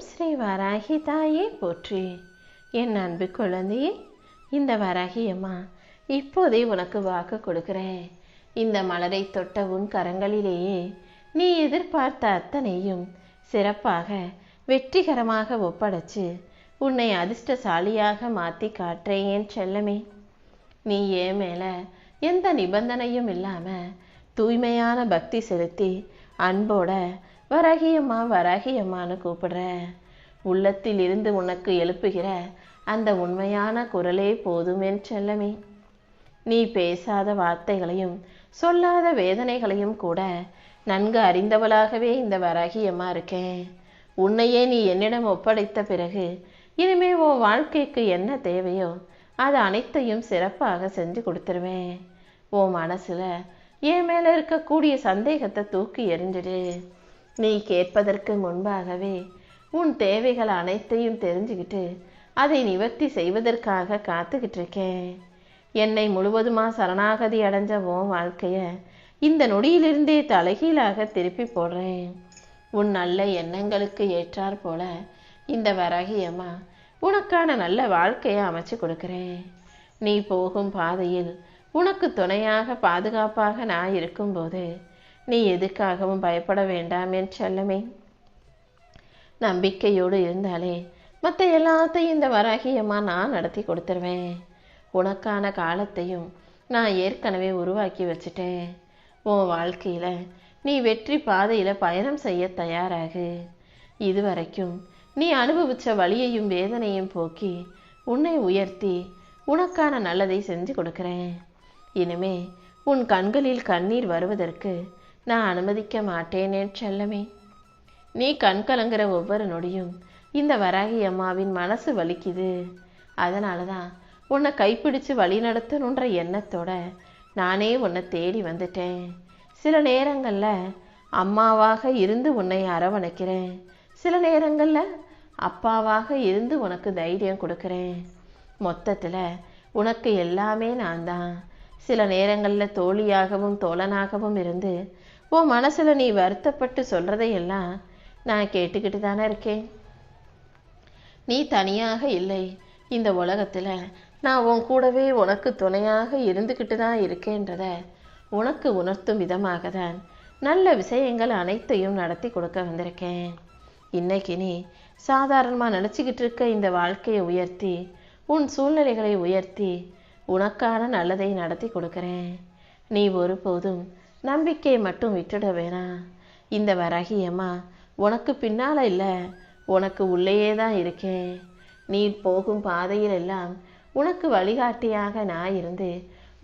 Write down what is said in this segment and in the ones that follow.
ஸ்ரீ வராகி தாயே போற்றி. என் அன்பு குழந்தையே, இந்த வராகி அம்மா இப்போதே உனக்கு வாக்கு கொடுக்கிறேன். இந்த மலரை தொட்ட உன் கரங்களிலேயே நீ எதிர்பார்த்த அத்தனையும் சிறப்பாக வெற்றிகரமாக ஒப்படைச்சு உன்னை அதிர்ஷ்டசாலியாக மாற்றி காட்டுறேன் என் செல்லமே. நீ ஏன் மேல எந்த நிபந்தனையும் இல்லாம தூய்மையான பக்தி செலுத்தி அன்போட வராகியம்மா வராகியம்மான்னு கூப்பிடுற. உள்ளத்தில் இருந்து உனக்கு எழுப்புகிற அந்த உண்மையான குரலே போதும் என் செல்லமே. நீ பேசாத வார்த்தைகளையும் சொல்லாத வேதனைகளையும் கூட நன்கு அறிந்தவளாகவே இந்த வராகியம்மா இருக்கேன். உன்னையே நீ என்னிடம் ஒப்படைத்த பிறகு இனிமே உன் வாழ்க்கைக்கு என்ன தேவையோ அது அனைத்தையும் சிறப்பாக செஞ்சு கொடுத்துருவேன். உன் மனசுல என் மேல இருக்கக்கூடிய சந்தேகத்தை தூக்கி எறிஞ்சிடு. நீ கேட்பதற்கு முன்பாகவே உன் தேவைகள் அனைத்தையும் தெரிஞ்சுக்கிட்டு அதை நிவர்த்தி செய்வதற்காக காத்துக்கிட்டு இருக்கேன். என்னை முழுவதுமா சரணாகதி அடைஞ்ச உன் வாழ்க்கைய இந்த நொடியிலிருந்தே தலைகீழாக திருப்பி போடுறேன். உன் நல்ல எண்ணங்களுக்கு ஏற்றாற் போல இந்த வராகியம்மா உனக்கான நல்ல வாழ்க்கையை அமைச்சு கொடுக்கிறேன். நீ போகும் பாதையில் உனக்கு துணையாக பாதுகாப்பாக நான் இருக்கும்போது நீ எதுக்காகவும் பயப்பட வேண்டாம் என் செல்லமே. நம்பிக்கையோடு இருந்தாலே மற்ற எல்லாத்தையும் இந்த வராகியம்மா நான் நடத்தி கொடுத்துருவேன். உனக்கான காலத்தையும் நான் ஏற்கனவே உருவாக்கி வச்சுட்டேன். உன் வாழ்க்கையில நீ வெற்றி பாதையில பயணம் செய்ய தயாராகு. இதுவரைக்கும் நீ அனுபவிச்ச வலியையும் வேதனையும் போக்கி உன்னை உயர்த்தி உனக்கான நல்லதை செஞ்சு கொடுக்கிறேன். இனிமே உன் கண்களில் கண்ணீர் வருவதற்கு நான் அனுமதிக்க மாட்டேன் என் செல்லமே. நீ கண் கலங்குற ஒவ்வொரு நொடியும் இந்த வராகி அம்மாவின் மனசு வலிக்குது. அதனாலதான் உன்னை கைப்பிடிச்சு வழி நடத்தணுன்ற எண்ணத்தோட நானே உன்னை தேடி வந்துட்டேன். சில நேரங்கள்ல அம்மாவாக இருந்து உன்னை அரவணைக்கிறேன். சில நேரங்கள்ல அப்பாவாக இருந்து உனக்கு தைரியம் கொடுக்கிறேன். மொத்தத்துல உனக்கு எல்லாமே நான் தான். சில நேரங்கள்ல தோழியாகவும் தோழனாகவும் இருந்து உன் மனசுல நீ வருத்தப்பட்டு சொல்றதையெல்லாம் நான் கேட்டுக்கிட்டு தானே இருக்கேன். நீ தனியாக இல்லை. இந்த உலகத்துல நான் உன் கூடவே உனக்கு துணையாக இருந்துக்கிட்டு தான் இருக்கேன்றத உனக்கு உணர்த்தும் விதமாக தான் நல்ல விஷயங்கள் அனைத்தையும் நடத்தி கொடுக்க வந்திருக்கேன். இன்னைக்கு நீ சாதாரணமாக நினச்சிக்கிட்டு இருக்க இந்த வாழ்க்கையை உயர்த்தி உன் சூழ்நிலைகளை உயர்த்தி உனக்கான நல்லதை நடத்தி கொடுக்குறேன். நீ ஒருபோதும் நம்பிக்கையை மட்டும் விட்டுட வேணாம். இந்த வராகியம்மா உனக்கு பின்னால இல்லை, உனக்கு உள்ளேயே தான் இருக்கேன். நீ போகும் பாதையில் எல்லாம் உனக்கு வழிகாட்டியாக நான் இருந்து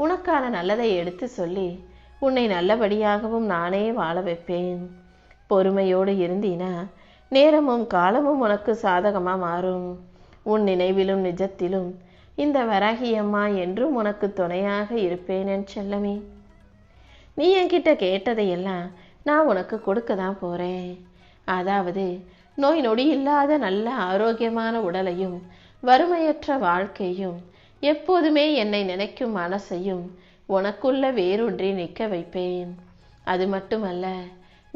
உனக்கான நல்லதை எடுத்து சொல்லி உன்னை நல்லபடியாகவும் நானே வாழ வைப்பேன். பொறுமையோடு இருந்தீனா நேரமும் காலமும் உனக்கு சாதகமாக மாறும். உன் நினைவிலும் நிஜத்திலும் இந்த வராகியம்மா என்றும் உனக்கு துணையாக இருப்பேன் என் செல்லமே. நீ என்கிட்ட கேட்டதையெல்லாம் நான் உனக்கு கொடுக்க தான் போகிறேன். அதாவது நோய் நொடி இல்லாத நல்ல ஆரோக்கியமான உடலையும் வறுமையற்ற வாழ்க்கையும் எப்போதுமே என்னை நினைக்கும் மனசையும் உனக்குள்ள வேரூன்றி நிற்க வைப்பேன். அது மட்டுமல்ல,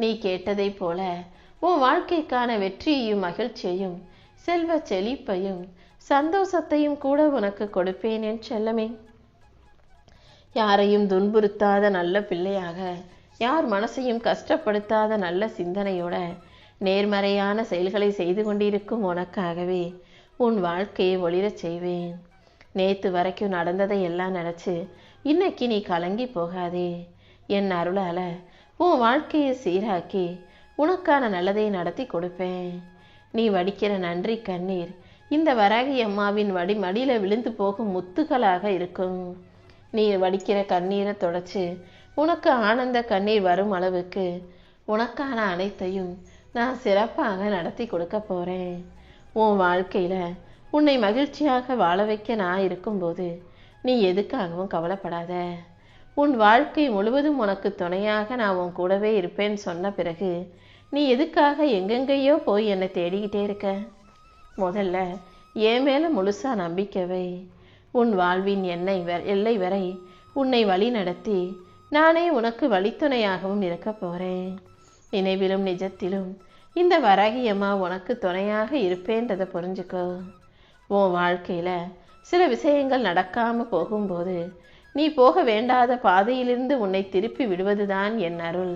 நீ கேட்டதை போல உன் வாழ்க்கைக்கான வெற்றியையும் மகிழ்ச்சியையும் செல்வ செழிப்பையும் சந்தோஷத்தையும் கூட உனக்கு கொடுப்பேன் என் செல்லமே. யாரையும் துன்புறுத்தாத நல்ல பிள்ளையாக, யார் மனசையும் கஷ்டப்படுத்தாத நல்ல சிந்தனையோட நேர்மறையான செயல்களை செய்து கொண்டிருக்கும் உனக்காகவே உன் வாழ்க்கையை ஒளிரச் செய்வேன். நேத்து வரைக்கும் நடந்ததை எல்லாம் நினைச்சு இன்னைக்கு நீ கலங்கி போகாதே. என் அருளால உன் வாழ்க்கையை சீராக்கி உனக்கான நல்லதை நடத்தி கொடுப்பேன். நீ வடிக்கிற நன்றி கண்ணீர் இந்த வராகி அம்மாவின் மடியில விழுந்து போகும் முத்துகளாக இருக்கும். நீ வடிக்கிற கண்ணீரை தொடச்சு உனக்கு ஆனந்த கண்ணீர் வரும் அளவுக்கு உனக்கான அனைத்தையும் நான் சிறப்பாக நடத்தி கொடுக்க போறேன். உன் வாழ்க்கையில உன்னை மகிழ்ச்சியாக வாழ வைக்க நான் இருக்கும்போது நீ எதுக்காகவும் கவலைப்படாத. உன் வாழ்க்கை முழுவதும் உனக்கு துணையாக நான் உன் கூடவே இருப்பேன்னு சொன்ன பிறகு நீ எதுக்காக எங்கெங்கேயோ போய் என்னை தேடிக்கிட்டே இருக்க? முதல்ல என் மேல முழுசா நம்பிக்கை வை. உன் வாழ்வின் எல்லை வரை உன்னை வழி நடத்தி நானே உனக்கு வழித்துணையாகவும் இருக்க போறேன். நினைவிலும் நிஜத்திலும் இந்த வராகியம்மா உனக்கு துணையாக இருப்பேன்றதை புரிஞ்சுக்கோ. உன் வாழ்க்கையில் சில விஷயங்கள் நடக்காமல் போகும்போது நீ போக வேண்டாத பாதையிலிருந்து உன்னை திருப்பி விடுவதுதான் என் அருள்.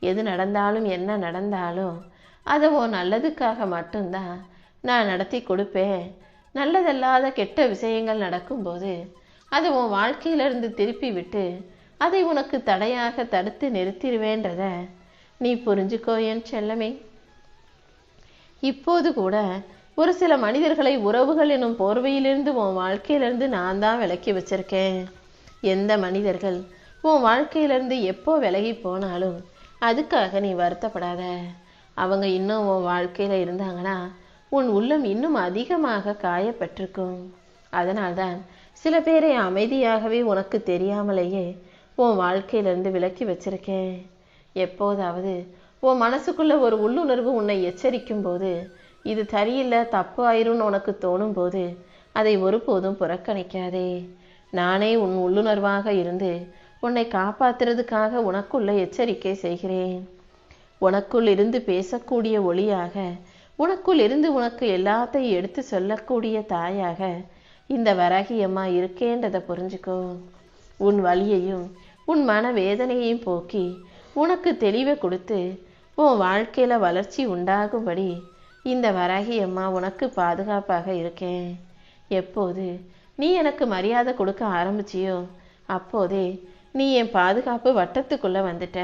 எது நடந்தாலும் என்ன நடந்தாலும் அதை உன் நல்லதுக்காக மட்டும்தான் நான் நடத்தி கொடுப்பேன். நல்லதல்லாத கெட்ட விஷயங்கள் நடக்கும்போது அதை உன் வாழ்க்கையிலிருந்து திருப்பி விட்டு அதை உனக்கு தடையாக தடுத்து நிறுத்திடுவேன்றத நீ புரிஞ்சுக்கோ என் செல்லமே. இப்போது கூட ஒரு சில மனிதர்களை உறவுகள் எனும் போர்வையிலிருந்து உன் வாழ்க்கையிலிருந்து நான் தான் விலக்கி வச்சிருக்கேன். எந்த மனிதர்கள் உன் வாழ்க்கையிலிருந்து எப்போ விலகி போனாலும் அதுக்காக நீ வருத்தப்படாத. அவங்க இன்னும் உன் வாழ்க்கையில் இருந்தாங்கன்னா உன் உள்ளம் இன்னும் அதிகமாக காயப்பட்டிருக்கும். அதனால்தான் சில பேரை அமைதியாகவே உனக்கு தெரியாமலேயே உன் வாழ்க்கையிலிருந்து விலக்கி வச்சிருக்கேன். எப்போதாவது உன் மனசுக்குள்ள ஒரு உள்ளுணர்வு உன்னை எச்சரிக்கும் போது இது சரியில்லை, தப்பு ஆயிரும்னு உனக்கு தோணும் போது அதை ஒருபோதும் புறக்கணிக்காதே. நானே உன் உள்ளுணர்வாக இருந்து உன்னை காப்பாத்துறதுக்காக உனக்குள்ள எச்சரிக்கை செய்கிறேன். உனக்குள் இருந்து பேசக்கூடிய ஒளியாக, உனக்குள் இருந்து உனக்கு எல்லாத்தையும் எடுத்து சொல்லக்கூடிய தாயாக இந்த வராகியம்மா இருக்கேன்றதை புரிஞ்சுக்கோ. உன் வலியையும் உன் மன வேதனையையும் போக்கி உனக்கு தெளிவை கொடுத்து உன் வாழ்க்கையில் வளர்ச்சி உண்டாகும்படி இந்த வராகியம்மா உனக்கு பாதுகாப்பாக இருக்கேன். எப்போது நீ எனக்கு மரியாதை கொடுக்க ஆரம்பிச்சியோ அப்போதே நீ என் பாதுகாப்பு வட்டத்துக்குள்ளே வந்துட்ட.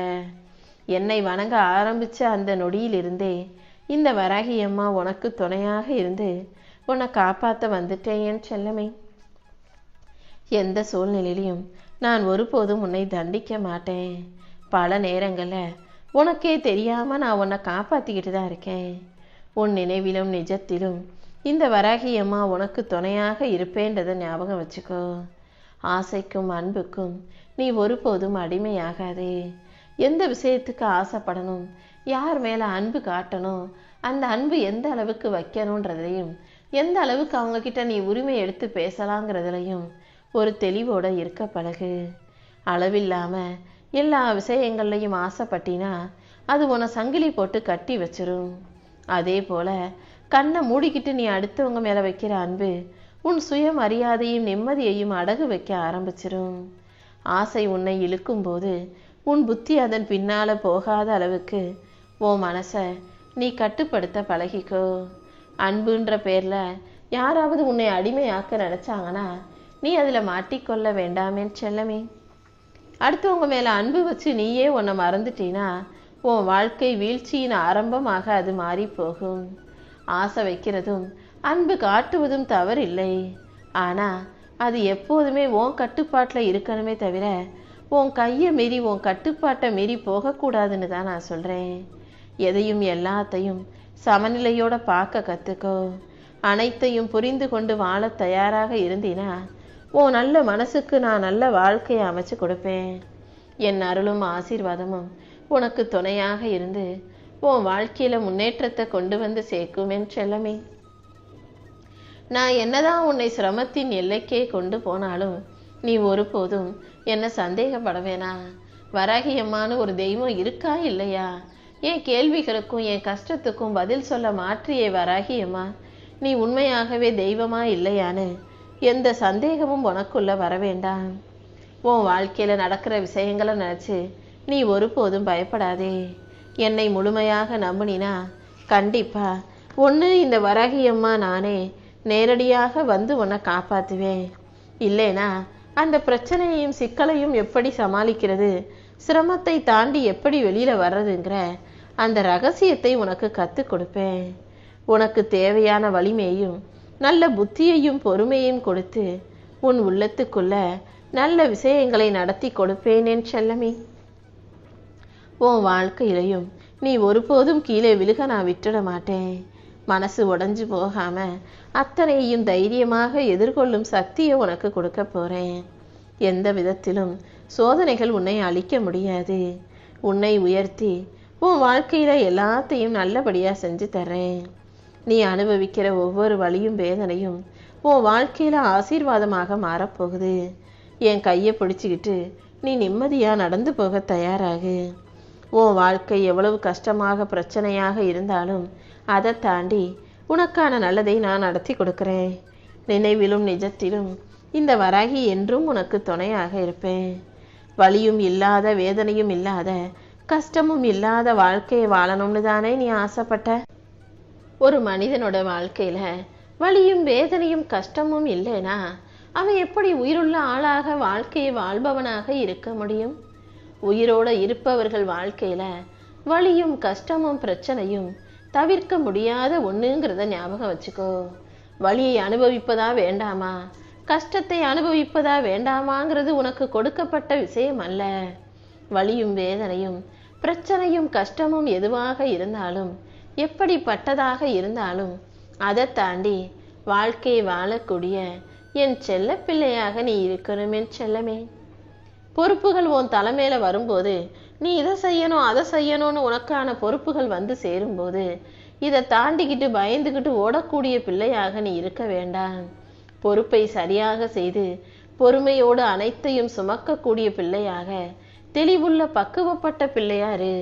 என்னை வணங்க ஆரம்பித்த அந்த நொடியிலிருந்தே இந்த வராகியம்மா உனக்கு துணையாக இருந்து உன்னை காப்பாற்ற வந்துட்டேன் என் செல்லமே. எந்த சூழ்நிலையிலையும் நான் ஒருபோதும் உன்னை தண்டிக்க மாட்டேன். பல நேரங்களில் உனக்கே தெரியாமல் நான் உன்னை காப்பாற்றிக்கிட்டு தான் இருக்கேன். உன் நினைவிலும் நிஜத்திலும் இந்த வராகியம்மா உனக்கு துணையாக இருப்பேன்றதை ஞாபகம் வச்சுக்கோ. ஆசைக்கும் அன்புக்கும் நீ ஒருபோதும் அடிமையாகாதே. எந்த விஷயத்துக்கு ஆசைப்படணும், யார் மேலே அன்பு காட்டணும், அந்த அன்பு எந்த அளவுக்கு வைக்கணுன்றதையும் எந்த அளவுக்கு அவங்கக்கிட்ட நீ உரிமை எடுத்து பேசலாங்கிறதுலையும் ஒரு தெளிவோடு இருக்க பழகு. அளவில்லாமல் எல்லா விஷயங்கள்லையும் ஆசைப்பட்டினா அது உன்னை சங்கிலி போட்டு கட்டி வச்சிரும். அதே போல் கண்ணை மூடிக்கிட்டு நீ அடுத்தவங்க மேலே வைக்கிற அன்பு உன் சுயமரியாதையும் நிம்மதியையும் அடகு வைக்க ஆரம்பிச்சிரும். ஆசை உன்னை இழுக்கும்போது உன் புத்தி அதன் பின்னால் போகாத அளவுக்கு உன் மனசை நீ கட்டுப்படுத்த பழகிக்கோ. அன்புன்ற பேரில் யாராவது உன்னை அடிமையாக்க நினச்சாங்கன்னா நீ அதில் மாட்டிக்கொள்ள வேண்டாமே செல்லமே. அடுத்தவங்க மேலே அன்பு வச்சு நீயே உன்னை மறந்துட்டீன்னா உன் வாழ்க்கை வீழ்ச்சியின் ஆரம்பமாக அது மாறி போகும். ஆசை வைக்கிறதும் அன்பு காட்டுவதும் தவறில்லை. ஆனால் அது எப்போதுமே உன் கட்டுப்பாட்டில் இருக்கணுமே தவிர உன் கையை மீறி உன் கட்டுப்பாட்டை மீறி போகக்கூடாதுன்னு தான் நான் சொல்கிறேன். எதையும் எல்லாத்தையும் சமநிலையோடு பார்க்க கற்றுக்கோ. அனைத்தையும் புரிந்து கொண்டு வாழ தயாராக இருந்தீனா உன் நல்ல மனசுக்கு நான் நல்ல வாழ்க்கையை அமைச்சு கொடுப்பேன். என் அருளும் ஆசீர்வாதமும் உனக்கு துணையாக இருந்து உன் வாழ்க்கையில் முன்னேற்றத்தை கொண்டு வந்து சேர்க்கும் என் செல்லமே. நான் என்னதான் உன்னை சிரமத்தின் எல்லைக்கே கொண்டு போனாலும் நீ ஒருபோதும் என்ன சந்தேகப்பட வேணா. வராகியம்மானு ஒரு தெய்வம் இருக்கா இல்லையா? என் கேள்விகளுக்கும் என் கஷ்டத்துக்கும் பதில் சொல்ல மாற்றியே வராகியம்மா நீ உண்மையாகவே தெய்வமா இல்லையான்னு எந்த சந்தேகமும் உனக்குள்ள வர வேண்டாம். உன் வாழ்க்கையில் நடக்கிற விஷயங்களை நினச்சி நீ ஒருபோதும் பயப்படாதே. என்னை முழுமையாக நம்பினா கண்டிப்பா ஒன்று இந்த வராகியம்மா நானே நேரடியாக வந்து உன்னை காப்பாற்றுவேன். இல்லைனா அந்த பிரச்சனையையும் சிக்கலையும் எப்படி சமாளிக்கிறது, சிரமத்தை தாண்டி எப்படி வெளியில் வர்றதுங்கிற அந்த ரகசியத்தை உனக்கு கற்றுக் கொடுப்பேன். உனக்கு தேவையான வலிமையையும் நல்ல புத்தியையும் பொறுமையும் கொடுத்து உன் உள்ளத்துக்குள்ள நல்ல விஷயங்களை நடத்தி கொடுப்பேன் என் செல்லமே. உன் வாழ்க்கையிலையும் நீ ஒருபோதும் கீழே விழுக நான் விட்டுட மாட்டேன். மனசு உடைஞ்சு போகாம அத்தனையும் தைரியமாக எதிர்கொள்ளும் சக்தியை உனக்கு கொடுக்க போறேன். எந்த விதத்திலும் சோதனைகள் உன்னை அழிக்க முடியாது. உன்னை உயர்த்தி உன் வாழ்க்கையில எல்லாத்தையும் நல்லபடியா செஞ்சு தர்றேன். நீ அனுபவிக்கிற ஒவ்வொரு வலியும் வேதனையும் உன் வாழ்க்கையில ஆசீர்வாதமாக மாறப்போகுது. என் கையை பிடிச்சிக்கிட்டு நீ நிம்மதியா நடந்து போக தயாராகு. உன் வாழ்க்கை எவ்வளவு கஷ்டமாக பிரச்சனையாக இருந்தாலும் அதை தாண்டி உனக்கான நல்லதை நான் நடத்தி கொடுக்கிறேன். நினைவிலும் நிஜத்திலும் இந்த வராகி என்றும் உனக்கு துணையாக இருப்பேன். வலியும் இல்லாத, வேதனையும் இல்லாத, கஷ்டமும் இல்லாத வாழ்க்கையை வாழணும்னு தானே நீ ஆசைப்பட்ட? ஒரு மனிதனோட வாழ்க்கையில வலியும் வேதனையும் கஷ்டமும் இல்லைனா அவன் எப்படி உயிருள்ள ஆளாக வாழ்க்கையை வாழ்பவனாக இருக்க முடியும்? உயிரோட இருப்பவர்கள் வாழ்க்கையில வலியும் கஷ்டமும் பிரச்சனையும் தவிர்க்க முடியாத ஒண்ணுங்கிறத ஞாபகம் வச்சுக்கோ. வலியை அனுபவிப்பதா வேண்டாமா, கஷ்டத்தை அனுபவிப்பதா வேண்டாமாங்கிறது உனக்கு கொடுக்கப்பட்ட விஷயம் அல்ல. வலியும் வேதனையும் பிரச்சனையும் கஷ்டமும் எதுவாக இருந்தாலும், எப்படிப்பட்டதாக இருந்தாலும், அதை தாண்டி வாழ்க்கையை வாழக்கூடிய என் செல்ல பிள்ளையாக நீ இருக்கணும் என் செல்லமே. பொறுப்புகள் உன் தலைமையில வரும்போது நீ இதை செய்யணும் அதை செய்யணும்னு உனக்கான பொறுப்புகள் வந்து சேரும்போது இதை தாண்டிக்கிட்டு பயந்துக்கிட்டு ஓடக்கூடிய பிள்ளையாக நீ இருக்க வேண்டாம். பொறுப்பை சரியாக செய்து பொறுமையோடு அனைத்தையும் சுமக்கக்கூடிய பிள்ளையாக, தெளிவுள்ள பக்குவப்பட்ட பிள்ளையாரு.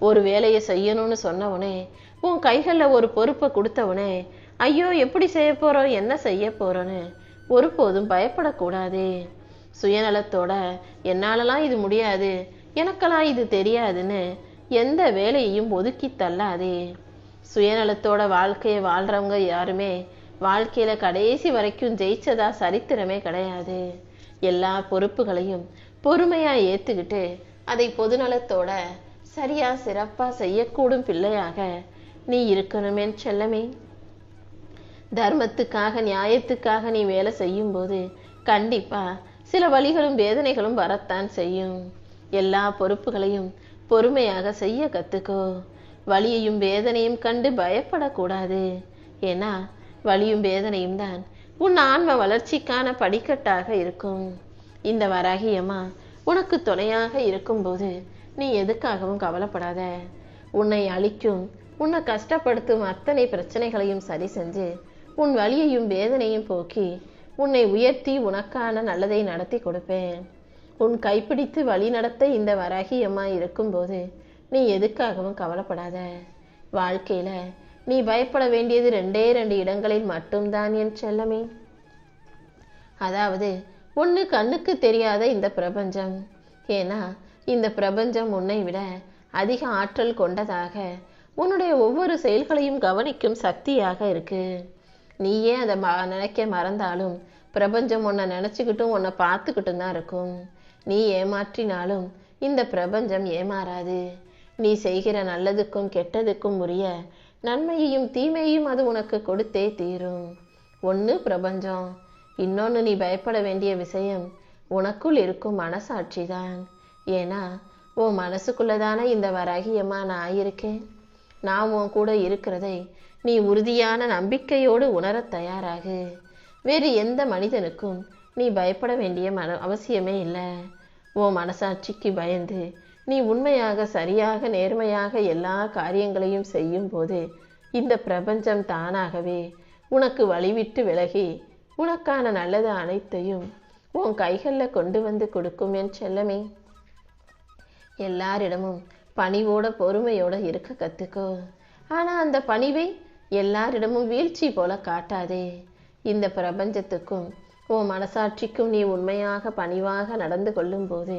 ஒரு வேலையை செய்யணும்னு சொன்னவனே, உன் கைகளில் ஒரு பொறுப்பை கொடுத்தவனே, ஐயோ எப்படி செய்ய போறோம், என்ன செய்ய போறோன்னு ஒருபோதும் பயப்படக்கூடாது. சுயநலத்தோட என்னாலலாம் இது முடியாது, எனக்கெல்லாம் இது தெரியாதுன்னு எந்த வேலையையும் ஒதுக்கி தள்ளாதே. சுயநலத்தோட வாழ்க்கையை வாழ்றவங்க யாருமே வாழ்க்கையில கடைசி வரைக்கும் ஜெயிச்சதா சரித்திரமே கிடையாது. எல்லா பொறுப்புகளையும் பொறுமையா ஏத்துக்கிட்டு அதை பொதுநலத்தோட சரியா சிறப்பா செய்யக்கூடும் பிள்ளையாக நீ இருக்கணுமே செல்லமே. தர்மத்துக்காக நியாயத்துக்காக நீ வேலை செய்யும் போது கண்டிப்பா சில வலிகளும் வேதனைகளும் வரத்தான் செய்யும். எல்லா பொறுப்புகளையும் பொறுமையாக செய்ய கத்துக்கோ. வலியையும் வேதனையும் கண்டு பயப்படக்கூடாது. ஏன்னா வலியும் வேதனையும் தான் உன் ஆன்ம வளர்ச்சிக்கான படிக்கட்டாக இருக்கும். இந்த வராகி அம்மா உனக்கு துணையாக இருக்கும்போது நீ எதுக்காகவும் கவலைப்படாத. உன்னை அழிக்கும், உன்னை கஷ்டப்படுத்தும் அத்தனை பிரச்சனைகளையும் சரி செஞ்சு உன் வலியையும் வேதனையும் போக்கி உன்னை உயர்த்தி உனக்கான நல்லதை நடத்தி கொடுப்பேன். உன் கைப்பிடித்து வழி நடத்த இந்த வராகி அம்மா இருக்கும்போது நீ எதுக்காகவும் கவலைப்படாத. வாழ்க்கையில நீ பயப்பட வேண்டியது 2 இடங்களில் மட்டும்தான் என் செல்லமே. அதாவது ஒன்று, கண்ணுக்கு தெரியாத இந்த பிரபஞ்சம். ஏன்னா இந்த பிரபஞ்சம் உன்னை விட அதிக ஆற்றல் கொண்டதாக, உன்னுடைய ஒவ்வொரு செயல்களையும் கவனிக்கும் சக்தியாக இருக்கு. நீயே அதை நினைக்க மறந்தாலும் பிரபஞ்சம் உன்னை நினைச்சுக்கிட்டும் உன்னை பார்த்துக்கிட்டும் தான் இருக்கும். நீ ஏமாற்றினாலும் இந்த பிரபஞ்சம் ஏமாறாது. நீ செய்கிற நல்லதுக்கும் கெட்டதுக்கும் உரிய நன்மையையும் தீமையையும் அது உனக்கு கொடுத்தே தீரும். ஒன்று பிரபஞ்சம், இன்னொன்று நீ பயப்பட வேண்டிய விஷயம் உனக்குள் இருக்கும் மனசாட்சி தான். ஏன்னா உன் மனசுக்குள்ளதானே இந்த வராகியம்மா நான் இருக்கேன். நான் உன் கூட இருக்கிறதை நீ உறுதியான நம்பிக்கையோடு உணர தயாராகு. வேறு எந்த மனிதனுக்கும் நீ பயப்பட வேண்டிய அவசியமே இல்லை. உன் மனசாட்சிக்கு பயந்து நீ உண்மையாக சரியாக நேர்மையாக எல்லா காரியங்களையும் செய்யும் போது இந்த பிரபஞ்சம் தானாகவே உனக்கு வழிவிட்டு விலகி உனக்கான நல்லது அனைத்தையும் உன் கைகளில் கொண்டு வந்து கொடுக்கும் என் செல்லமே. எல்லாரிடமும் பணிவோட பொறுமையோட இருக்க கத்துக்கோ. ஆனா அந்த பணிவை எல்லாரிடமும் வீழ்ச்சி போல காட்டாதே. இந்த பிரபஞ்சத்துக்கும் உன் மனசாட்சிக்கும் நீ உண்மையாக பணிவாக நடந்து கொள்ளும் போது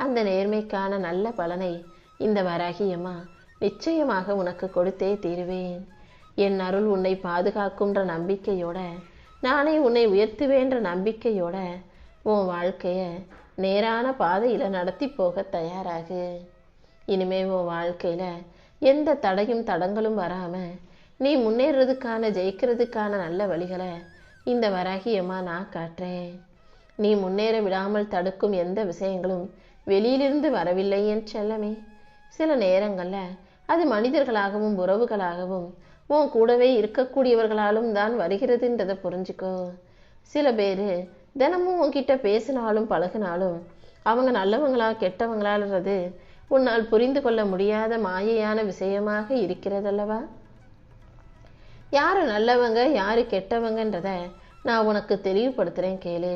அந்த நேர்மைக்கான நல்ல பலனை இந்த வராகியம்மா நிச்சயமாக உனக்கு கொடுத்தே தீருவேன். என் அருள் உன்னை பாதுகாக்கும்ன்ற நம்பிக்கையோட, நானே உன்னை உயர்த்துவேன்ற நம்பிக்கையோட உன் வாழ்க்கைய நேரான பாதையில நடத்தி போக தயாராகு. இனிமே உன் வாழ்க்கையில எந்த தடையும் தடங்களும் வராம நீ முன்னேறதுக்கான ஜெயிக்கிறதுக்கான நல்ல வழிகளை இந்த வராகியம்மா நான் காட்டுறேன். நீ முன்னேற விடாமல் தடுக்கும் எந்த விஷயங்களும் வெளியிலிருந்து வரவில்லை என் செல்லமே. சில நேரங்கள்ல அது மனிதர்களாகவும் உறவுகளாகவும் உன் கூடவே இருக்கக்கூடியவர்களாலும் தான் வருகிறதுன்றதை புரிஞ்சுக்கோ. சில பேர் தினமும் உன்கிட்ட பேசினாலும் பழகினாலும் அவங்க நல்லவங்களா கெட்டவங்களான்றது உன்னால் புரிந்து கொள்ள முடியாத மாயையான விஷயமாக இருக்கிறதல்லவா. யாரு நல்லவங்க யாரு கெட்டவங்கன்றத நான் உனக்கு தெளிவுபடுத்துறேன் கேளு.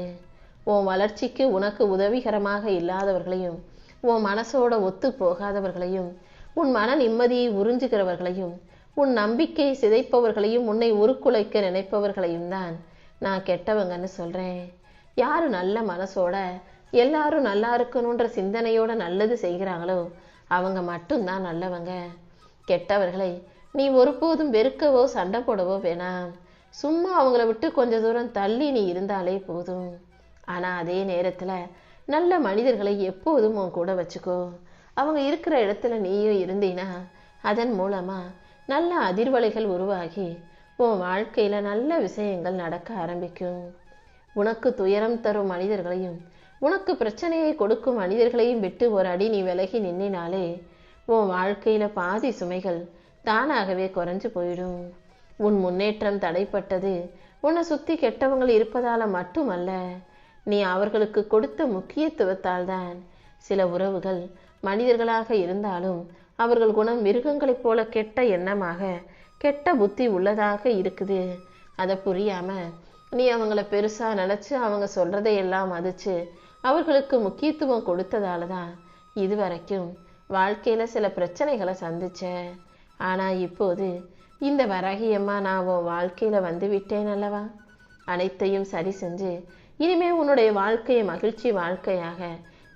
உன் வளர்ச்சிக்கு உனக்கு உதவிகரமாக இல்லாதவர்களையும் உன் மனசோட ஒத்து போகாதவர்களையும், உன் மன நிம்மதியை உறிஞ்சுகிறவர்களையும், உன் நம்பிக்கை சிதைப்பவர்களையும், உன்னை உருக்குலைக்க நினைப்பவர்களையும் தான் நான் கெட்டவங்கன்னு சொல்றேன். யாரு நல்ல மனசோட எல்லாரும் நல்லா இருக்கணுன்ற சிந்தனையோட நல்லது செய்கிறாங்களோ அவங்க மட்டும்தான் நல்லவங்க. கெட்டவர்களை நீ ஒருபோதும் வெறுக்கவோ சண்டை போடவோ வேணாம். சும்மா அவங்கள விட்டு கொஞ்ச தூரம் தள்ளி நீ இருந்தாலே போதும். ஆனா அதே நேரத்துல நல்ல மனிதர்களை எப்போதும் உன் கூட வச்சுக்கோ. அவங்க இருக்கிற இடத்துல நீயும் இருந்தீனா அதன் மூலமா நல்ல அதிர்வலைகள் உருவாகி உன் வாழ்க்கையில நல்ல விஷயங்கள் நடக்க ஆரம்பிக்கும். உனக்கு துயரம் தரும் மனிதர்களையும், உனக்கு பிரச்சனையை கொடுக்கும் மனிதர்களையும் விட்டு ஒரு அடி நீ விலகி நின்னினாலே உன் வாழ்க்கையில பாதி சுமைகள் தானாகவே குறைஞ்சு போயிடும். உன் முன்னேற்றம் தடைப்பட்டது உன்னை சுத்தி கெட்டவங்கள் இருப்பதால மட்டுமல்ல, நீ அவர்களுக்கு கொடுத்த முக்கியத்துவத்தால் தான். சில உறவுகள் மனிதர்களாக இருந்தாலும் அவர்கள் குணம் மிருகங்களைப் போல கெட்ட எண்ணமாக, கெட்ட புத்தி உள்ளதாக இருக்குது. அதை புரியாம நீ அவங்கள பெருசா நினைச்சு அவங்க சொல்றதையெல்லாம் மதிச்சு அவர்களுக்கு முக்கியத்துவம் கொடுத்ததால தான் இதுவரைக்கும் வாழ்க்கையில சில பிரச்சனைகளை சந்திச்ச. ஆனா இப்போது இந்த வராகியம்மா நான் உன் வாழ்க்கையில வந்து விட்டேன் அல்லவா. அனைத்தையும் சரி செஞ்சு இனிமே உன்னுடைய வாழ்க்கையை மகிழ்ச்சி வாழ்க்கையாக,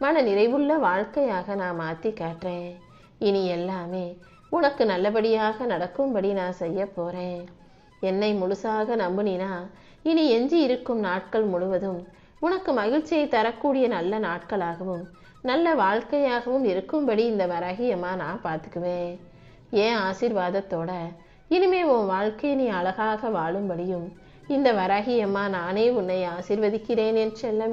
மன நிறைவுள்ள வாழ்க்கையாக நான் மாத்தி காட்டுறேன். இனி எல்லாமே உனக்கு நல்லபடியாக நடக்கும்படி நான் செய்ய போறேன். என்னை முழுசாக நம்புனினா இனி எஞ்சி இருக்கும் நாட்கள் முழுவதும் உனக்கு மகிழ்ச்சியை தரக்கூடிய நல்ல நாட்களாகவும் நல்ல வாழ்க்கையாகவும் இருக்கும்படி இந்த வராகியம்மா நான் பார்த்துக்குவேன். ஏன் ஆசீர்வாதத்தோட இனிமே உன் வாழ்க்கையை நீ அழகாக வாழும்படியும் இந்த வராகியம்மா நானே உன்னை ஆசீர்வதிக்கிறேன் என் செல்லமே.